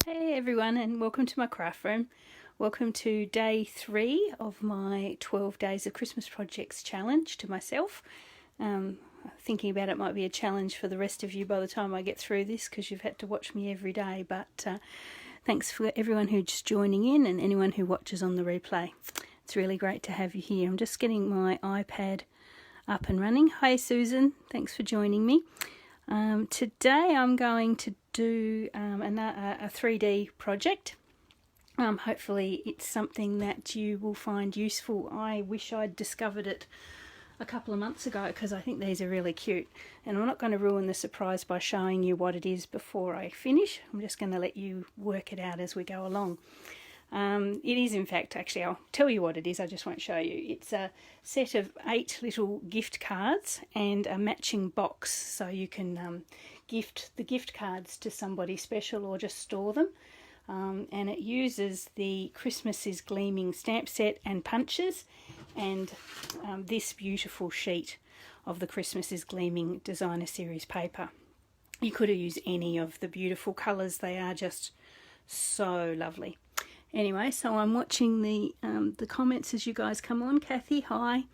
Hey everyone, and welcome to my craft room. Welcome to day 3 of my 12 days of Christmas projects challenge to myself. Thinking about it might be a challenge for the rest of you by the time I get through this, because you've had to watch me every day, but thanks for everyone who's joining in and anyone who watches on the replay. It's really great to have you here. I'm just getting my iPad up and running. Hi Susan, thanks for joining me. Today I'm going to do a 3D project. Hopefully it's something that you will find useful. I wish I'd discovered it a couple of months ago because I think these are really cute, and I'm not going to ruin the surprise by showing you what it is before I finish. I'm just going to let you work it out as we go along. It is, in fact, actually, I'll tell you what it is, I just won't show you. It's a set of 8 little gift cards and a matching box, so you can gift the gift cards to somebody special or just store them. And it uses the Christmas Gleaming stamp set and punches, and this beautiful sheet of the Christmas Gleaming designer series paper. You could have used any of the beautiful colours, they are just so lovely. Anyway, so I'm watching the comments as you guys come on. Kathy, hi.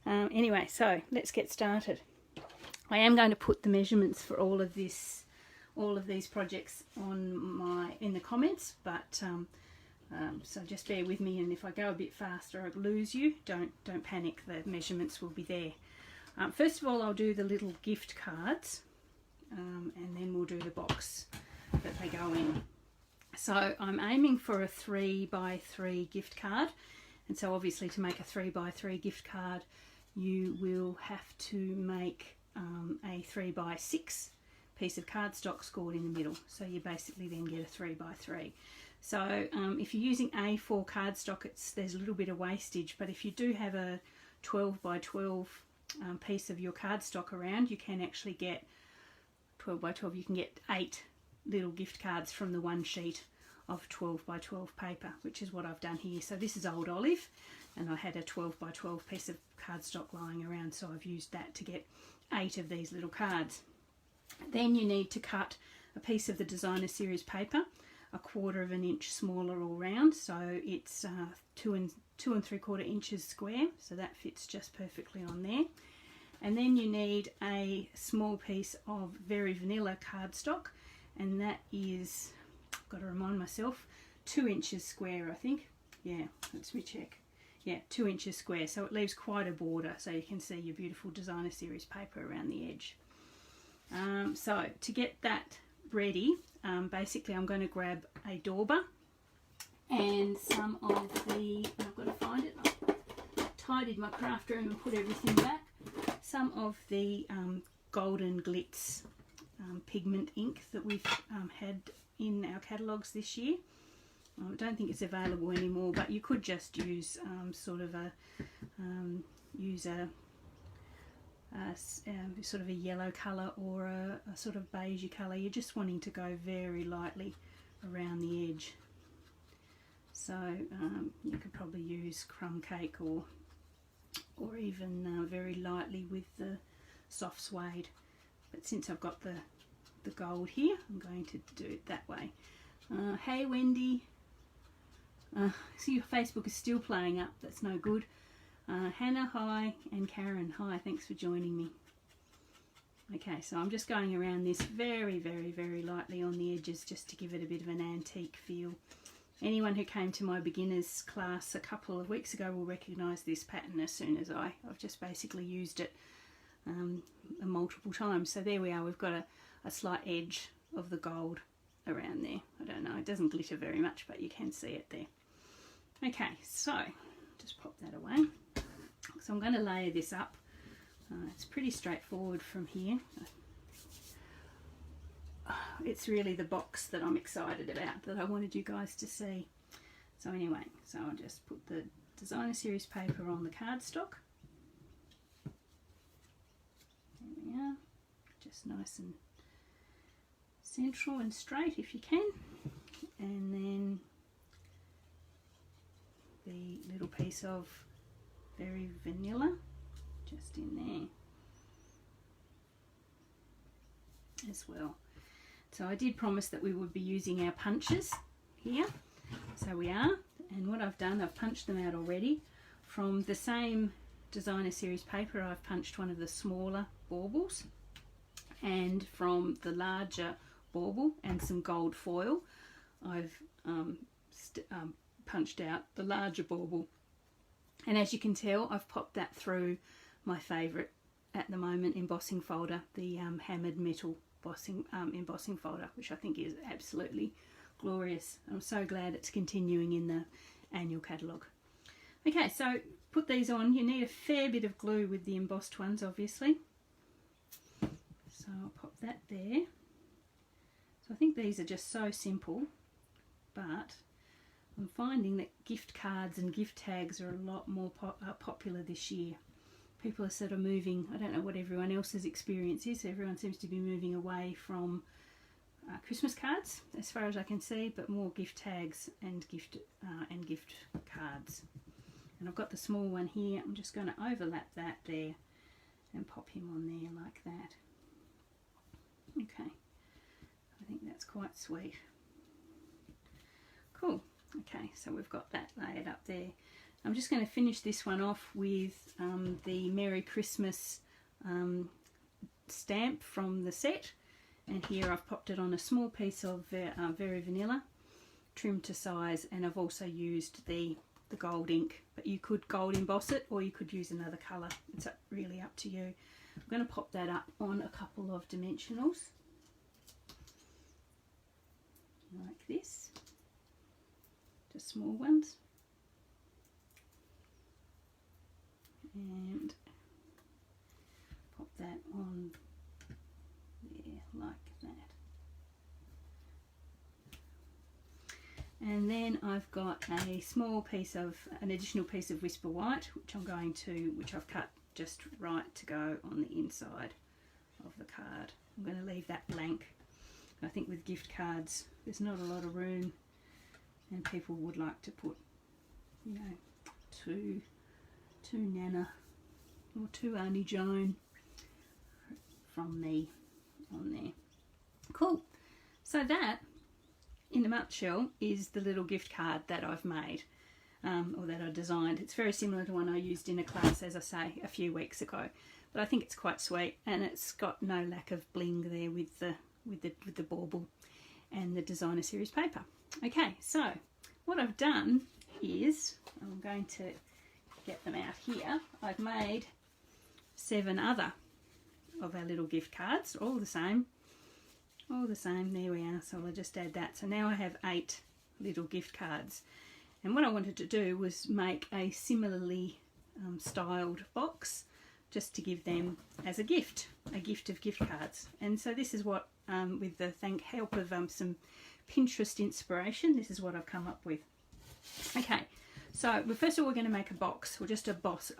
Anyway, so let's get started. I am going to put the measurements for all of these projects in the comments, but so just bear with me, and if I go a bit faster I lose you, don't panic, the measurements will be there. First of all, I'll do the little gift cards, and then we'll do the box that they go in. So I'm aiming for a 3x3 gift card, and so obviously to make a 3x3 gift card you will have to make a 3x6 piece of cardstock scored in the middle, so you basically then get a 3x3. So if you're using A4 cardstock, there's a little bit of wastage, but if you do have a 12x12 piece of your cardstock around, you can actually get 12x12, you can get 8 little gift cards from the one sheet of 12x12 paper, which is what I've done here. So this is Old Olive, and I had a 12x12 piece of cardstock lying around, so I've used that to get 8 of these little cards. Then you need to cut a piece of the designer series paper 1/4 inch smaller all round, so it's 2 3/4 inches square, so that fits just perfectly on there. And then you need a small piece of very vanilla cardstock, and that is, I've got to remind myself, 2 inches square, I think. Yeah, let's me check. Yeah, 2 inches square, so it leaves quite a border, so you can see your beautiful designer series paper around the edge. So to get that ready, basically I'm going to grab a dauber and some of the, I've got to find it, I've tidied my craft room and put everything back, some of the golden glitz pigment ink that we've had in our catalogues this year. I don't think it's available anymore, but you could just use sort of a yellow colour or a sort of beigey colour. You're just wanting to go very lightly around the edge. So you could probably use crumb cake or even very lightly with the soft suede. But since I've got the gold here, I'm going to do it that way. Hey Wendy, see your Facebook is still playing up, that's no good. Hannah, hi, and Karen, hi, thanks for joining me. Okay, so I'm just going around this very, very, very lightly on the edges just to give it a bit of an antique feel. Anyone who came to my beginners class a couple of weeks ago will recognise this pattern as soon as I've just basically used it multiple times. So there we are, we've got a slight edge of the gold around there. I don't know, it doesn't glitter very much, but you can see it there. Okay, so just pop that away. So I'm going to layer this up. It's pretty straightforward from here. It's really the box that I'm excited about, that I wanted you guys to see. So anyway, so I'll just put the designer series paper on the cardstock. There we are. Just nice and central and straight if you can. And then the little piece of very vanilla just in there as well. So I did promise that we would be using our punches here, so we are. And what I've done, I've punched them out already. From the same designer series paper, I've punched one of the smaller baubles, and from the larger bauble and some gold foil, I've punched out the larger bauble. And as you can tell, I've popped that through my favourite at the moment embossing folder, the hammered metal embossing folder, which I think is absolutely glorious. I'm so glad it's continuing in the annual catalogue. Okay, so put these on. You need a fair bit of glue with the embossed ones, obviously. So I'll pop that there. So I think these are just so simple, but I'm finding that gift cards and gift tags are a lot more popular this year. People are sort of moving, I don't know what everyone else's experience is, everyone seems to be moving away from Christmas cards as far as I can see, but more gift tags and gift cards. And I've got the small one here. I'm just going to overlap that there and pop him on there like that. Okay, I think that's quite sweet. Cool. Okay, so we've got that layered up there. I'm just going to finish this one off with the Merry Christmas stamp from the set, and here I've popped it on a small piece of Very Vanilla, trimmed to size, and I've also used the gold ink, but you could gold emboss it or you could use another colour. It's really up to you. I'm going to pop that up on a couple of dimensionals like this, just small ones, and pop that on there like that. And then I've got a small piece of, an additional piece of Whisper White, which I've cut just right to go on the inside of the card. I'm going to leave that blank. I think with gift cards there's not a lot of room, and people would like to put, you know, to Nana or to Auntie Joan from me on there. Cool. So that, in a nutshell, is the little gift card that I've made, or that I designed. It's very similar to one I used in a class, as I say, a few weeks ago, but I think it's quite sweet, and it's got no lack of bling there with the bauble and the designer series paper. Okay, so what I've done is, I'm going to get them out here, I've made 7 other of our little gift cards, all the same, there we are. So I'll just add that. So now I have 8 little gift cards, and what I wanted to do was make a similarly styled box just to give them as a gift of gift cards. And so this is what, with the help of some Pinterest inspiration, this is what I've come up with. Okay, so first of all we're going to make a box, or just a box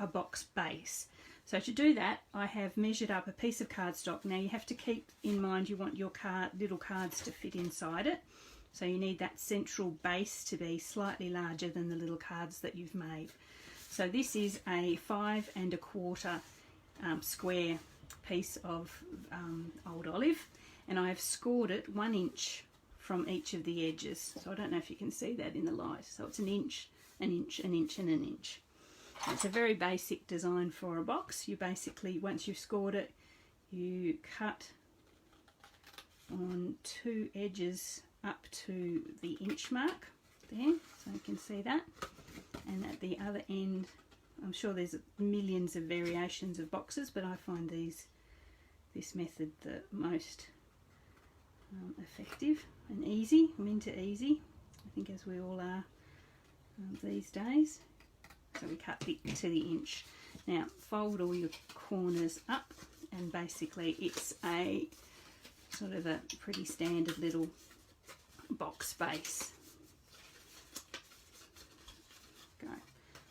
base. So to do that, I have measured up a piece of cardstock. Now you have to keep in mind you want your little cards to fit inside it. So you need that central base to be slightly larger than the little cards that you've made. So this is a 5 1/4 square piece of old olive, and I have scored it 1 inch from each of the edges. So I don't know if you can see that in the light. So it's 1 inch, 1 inch, 1 inch and 1 inch. It's a very basic design for a box. You basically, once you've scored it, you cut on 2 edges up to the inch mark there, so you can see that. And at the other end, I'm sure there's millions of variations of boxes, but I find this method the most effective and easy. I'm into easy, I think, as we all are these days. So we cut to the inch. Now fold all your corners up, and basically it's a sort of a pretty standard little box base. Go.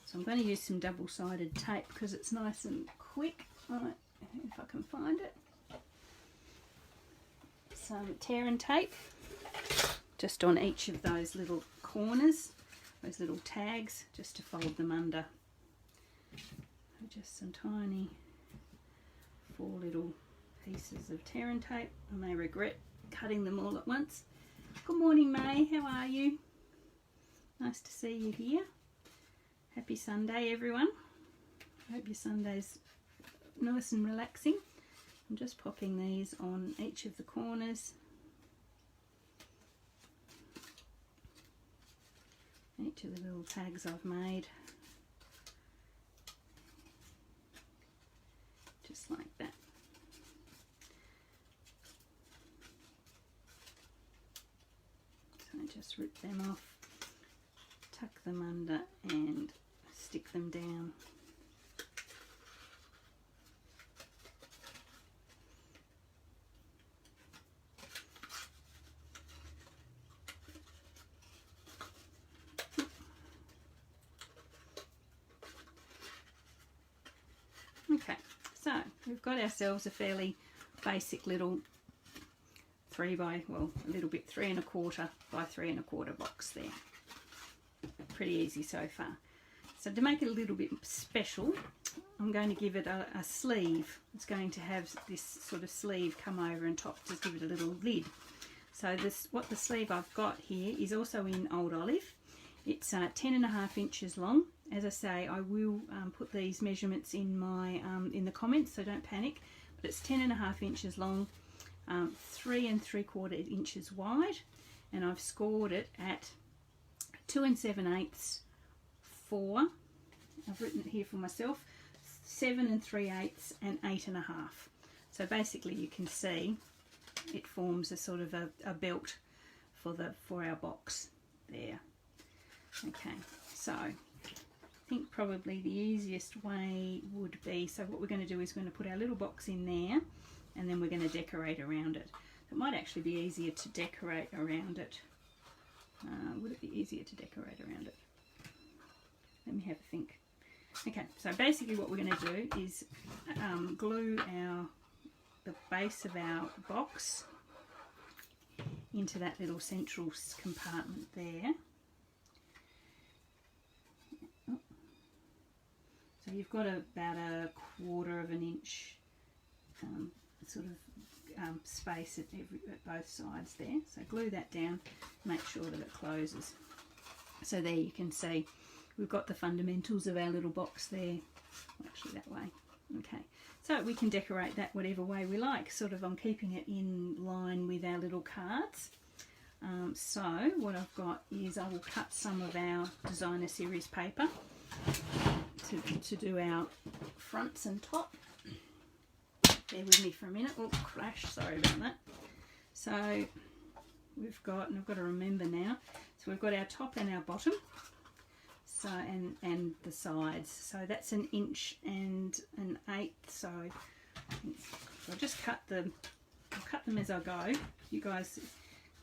So I'm going to use some double-sided tape because it's nice and quick. Right, if I can find it. Some tear and tape just on each of those little corners, those little tags, just to fold them under. Just some tiny 4 little pieces of tear and tape. I may regret cutting them all at once. Good morning, May. How are you? Nice to see you here. Happy Sunday, everyone. Hope your Sunday's nice and relaxing. I'm just popping these on each of the corners. Each of the little tags I've made. Just like that. So just rip them off, tuck them under and stick them down. Okay, so we've got ourselves a fairly basic little 3 by, well, a little bit 3 1/4 by 3 1/4 box there. Pretty easy so far. So to make it a little bit special, I'm going to give it a sleeve. It's going to have this sort of sleeve come over and top to give it a little lid. So this, what the sleeve I've got here is also in Old Olive. It's 10 1/2 inches long. As I say, I will put these measurements in my in the comments, so don't panic. But it's 10 1/2 inches long, 3 3/4 inches wide, and I've scored it at 2 7/8 4. I've written it here for myself. 7 3/8 and 8 1/2. So basically, you can see it forms a sort of a belt for our box there. Okay, so I think probably the easiest way would be, so what we're going to do is we're going to put our little box in there, and then we're going to decorate around it. It might actually be easier to decorate around it. Would it be easier to decorate around it? Let me have a think. Okay, so basically what we're going to do is glue the base of our box into that little central compartment there. So you've got about 1/4 inch sort of space at both sides there. So glue that down, make sure that it closes. So there you can see we've got the fundamentals of our little box there. Actually that way. Okay, so we can decorate that whatever way we like. Sort of I'm keeping it in line with our little cards. So what I've got is I will cut some of our designer series paper to do our fronts and top. Bear with me for a minute. Oh, crash, sorry about that. So we've got, and I've got to remember now, so we've got our top and our bottom, so and the sides. So that's 1 inch and 1/8. So I'll just cut them. I'll cut them as I go. You guys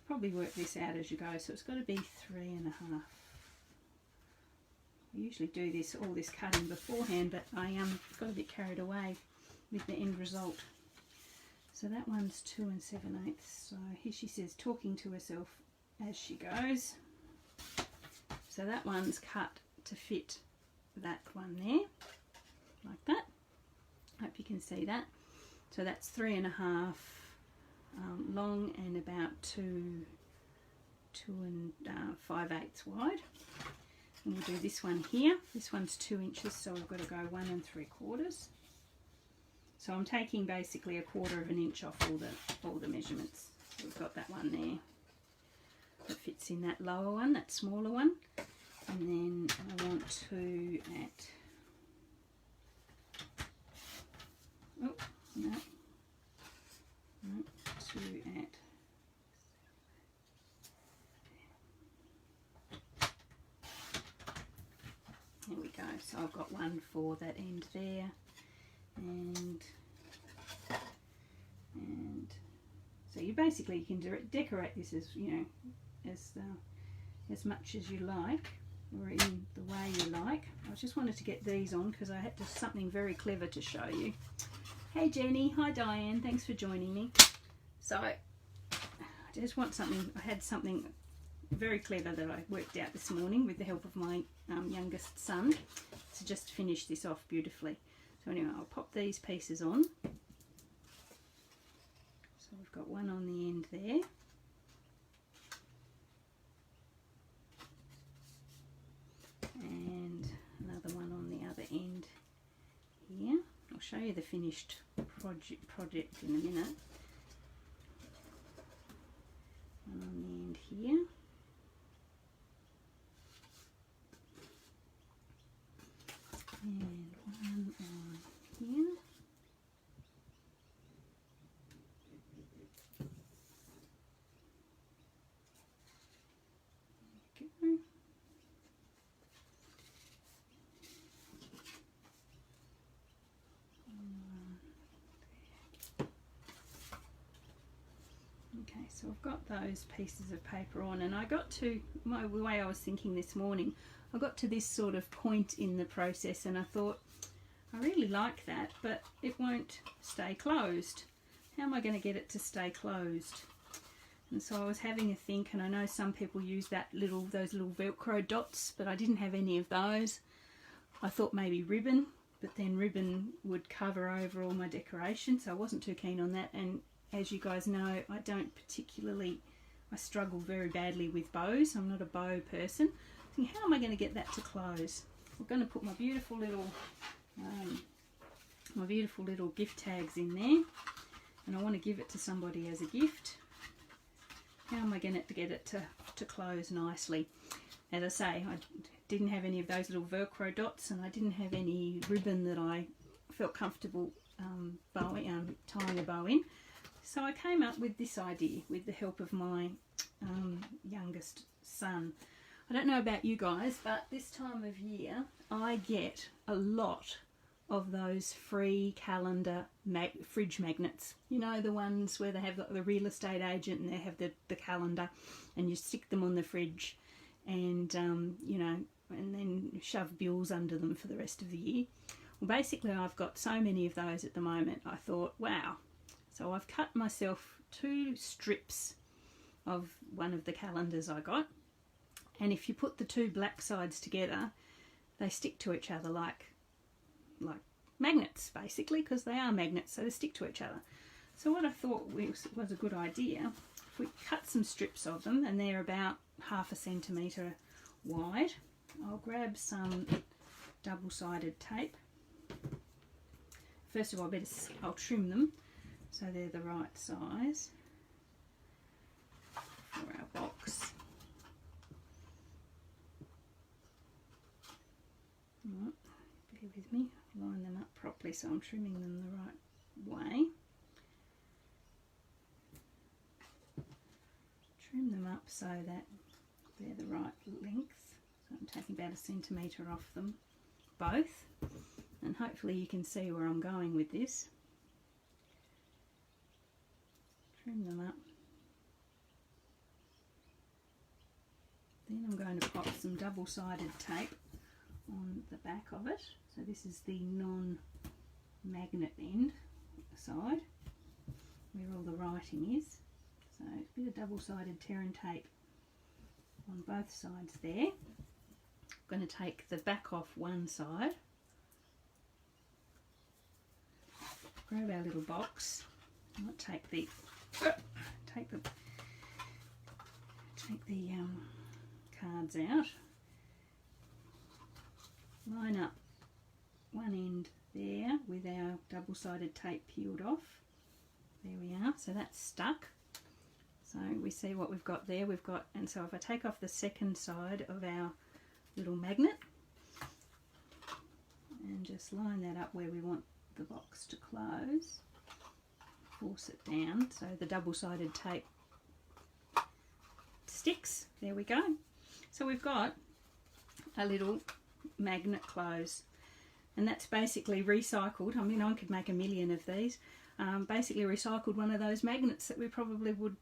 probably work this out as you go. So it's got to be 3 1/2. I usually do all this cutting beforehand, but I got a bit carried away with the end result. So that one's 2 7/8. So here she says, talking to herself as she goes. So that one's cut to fit that one there, like that. Hope you can see that. So that's 3 1/2 long and about 2 5/8 wide. And we'll do this one here. This one's 2 inches, so we've got to go 1 3/4. So I'm taking basically 1/4 inch off all the measurements. So we've got that one there that fits in that lower one, that smaller one. And then I want to at, oh no, to at, there we go. So I've got one for that end there, and so you basically can decorate this as as much as you like, or in the way you like. I just wanted to get these on because I had something very clever to show you. Hey Jenny, hi Diane, thanks for joining me. So I just want something, I had something very clever that I worked out this morning with the help of my youngest son to just finish this off beautifully. So anyway, I'll pop these pieces on. So we've got one on the end there. And another one on the other end here. I'll show you the finished project in a minute. One on the end here. And one on here. There we go. Okay, so I've got those pieces of paper on, and I got to, the way I was thinking this morning, I got to this sort of point in the process and I thought, I really like that, but it won't stay closed. How am I going to get it to stay closed? And so I was having a think, and I know some people use those little Velcro dots, but I didn't have any of those. I thought maybe ribbon, but then ribbon would cover over all my decoration, so I wasn't too keen on that. And as you guys know, I struggle very badly with bows. I'm not a bow person. I think, how am I going to get that to close? I'm going to put my beautiful little gift tags in there, and I want to give it to somebody as a gift. How am I going to get it to close nicely? As I say, I didn't have any of those little Velcro dots, and I didn't have any ribbon that I felt comfortable tying a bow in. So I came up with this idea with the help of my youngest son. I don't know about you guys, but this time of year I get a lot of those free calendar fridge magnets. You know, the ones where they have the real estate agent and they have the calendar, and you stick them on the fridge, and you know, and then shove bills under them for the rest of the year. Well, basically I've got so many of those at the moment, I thought, wow. So I've cut myself 2 strips of one of the calendars I got, and if you put the 2 black sides together, they stick to each other like magnets, basically, because they are magnets, so they stick to each other. So what I thought was a good idea, if we cut some strips of them, and they're about 1/2 centimetre wide, I'll grab some double-sided tape. First of all, I'll trim them so they're the right size for our box. Right, bear with me, line them up properly so I'm trimming them the right way. Trim them up so that they're the right length. So I'm taking about 1 centimetre off them both, and hopefully you can see where I'm going with this. Trim them up. Then I'm going to pop some double-sided tape on the back of it. So this is the non-magnet end side, where all the writing is. So a bit of double-sided tear tape on both sides there. I'm going to take the back off one side, grab our little box, I might take the cards out, line up one end there with our double-sided tape peeled off. There we are, so that's stuck. So we see what we've got there. And so if I take off the second side of our little magnet and just line that up where we want the box to close, force it down so the double-sided tape sticks. There we go. So we've got a little magnet close, and that's basically recycled. I mean, I could make a million of these. Basically recycled one of those magnets that we probably would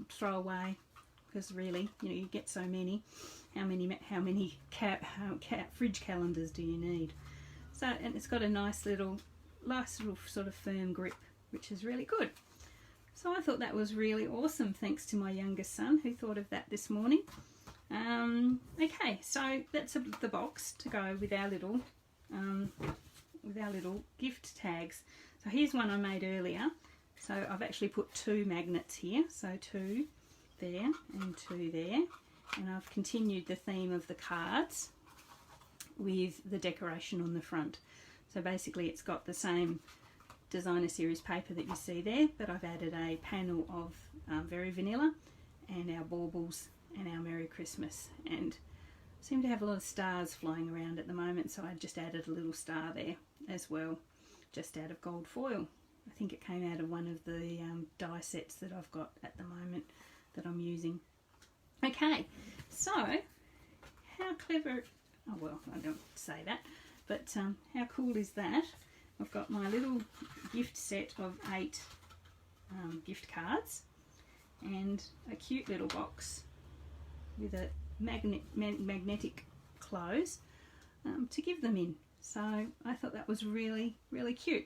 throw away, because really, you know, you get so many. How many fridge calendars do you need? So, and it's got a nice little sort of firm grip, which is really good. So I thought that was really awesome, thanks to my youngest son who thought of that this morning. Okay, so that's the box to go with our little gift tags. So here's one I made earlier, So I've actually put 2 magnets here, so 2 there and 2 there, and I've continued the theme of the cards with the decoration on the front. So basically it's got the same designer series paper that you see there, but I've added a panel of Very Vanilla and our baubles and our Merry Christmas, and I seem to have a lot of stars flying around at the moment, so I just added a little star there as well, just out of gold foil. I think it came out of one of the die sets that I've got at the moment that I'm using. Okay, so how clever, oh well, I don't say that, but how cool is that? I've got my little gift set of 8 gift cards and a cute little box with a magnetic close to give them in. So I thought that was really, really cute.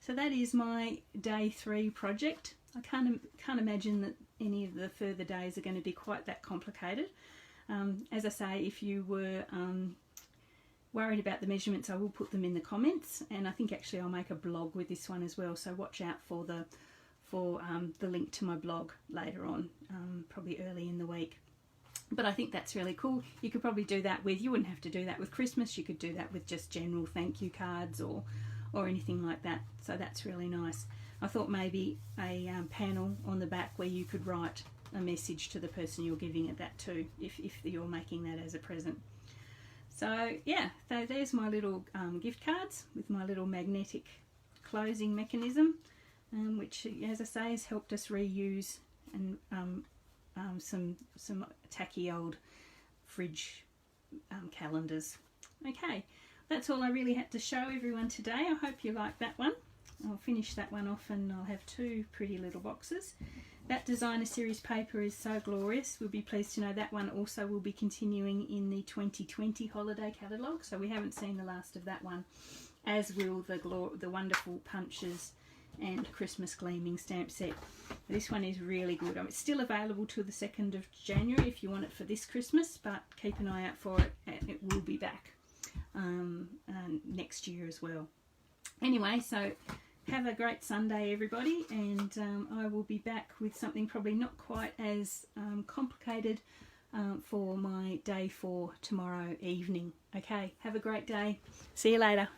So that is my day 3 project. I can't imagine that any of the further days are going to be quite that complicated. As I say, if you were worried about the measurements, I will put them in the comments, and I think actually I'll make a blog with this one as well, so watch out for the link to my blog later on, probably early in the week. But I think that's really cool. You could probably do that with, you wouldn't have to do that with Christmas, you could do that with just general thank you cards or anything like that. So that's really nice. I thought maybe a panel on the back where you could write a message to the person you're giving it that to, if you're making that as a present. So yeah, so there's my little gift cards with my little magnetic closing mechanism, which, as I say, has helped us reuse and some tacky old fridge calendars. Okay, that's all I really had to show everyone today. I hope you liked that one. I'll finish that one off and I'll have 2 pretty little boxes. That designer series paper is so glorious. We'll be pleased to know that one also will be continuing in the 2020 holiday catalogue, so we haven't seen the last of that one, as will the wonderful Punches and Christmas Gleaming stamp set. This one is really good. It's still available till the 2nd of January if you want it for this Christmas, but keep an eye out for it. It will be back next year as well. Anyway, so have a great Sunday, everybody, and I will be back with something probably not quite as complicated for my day 4 tomorrow evening. Okay, have a great day. See you later.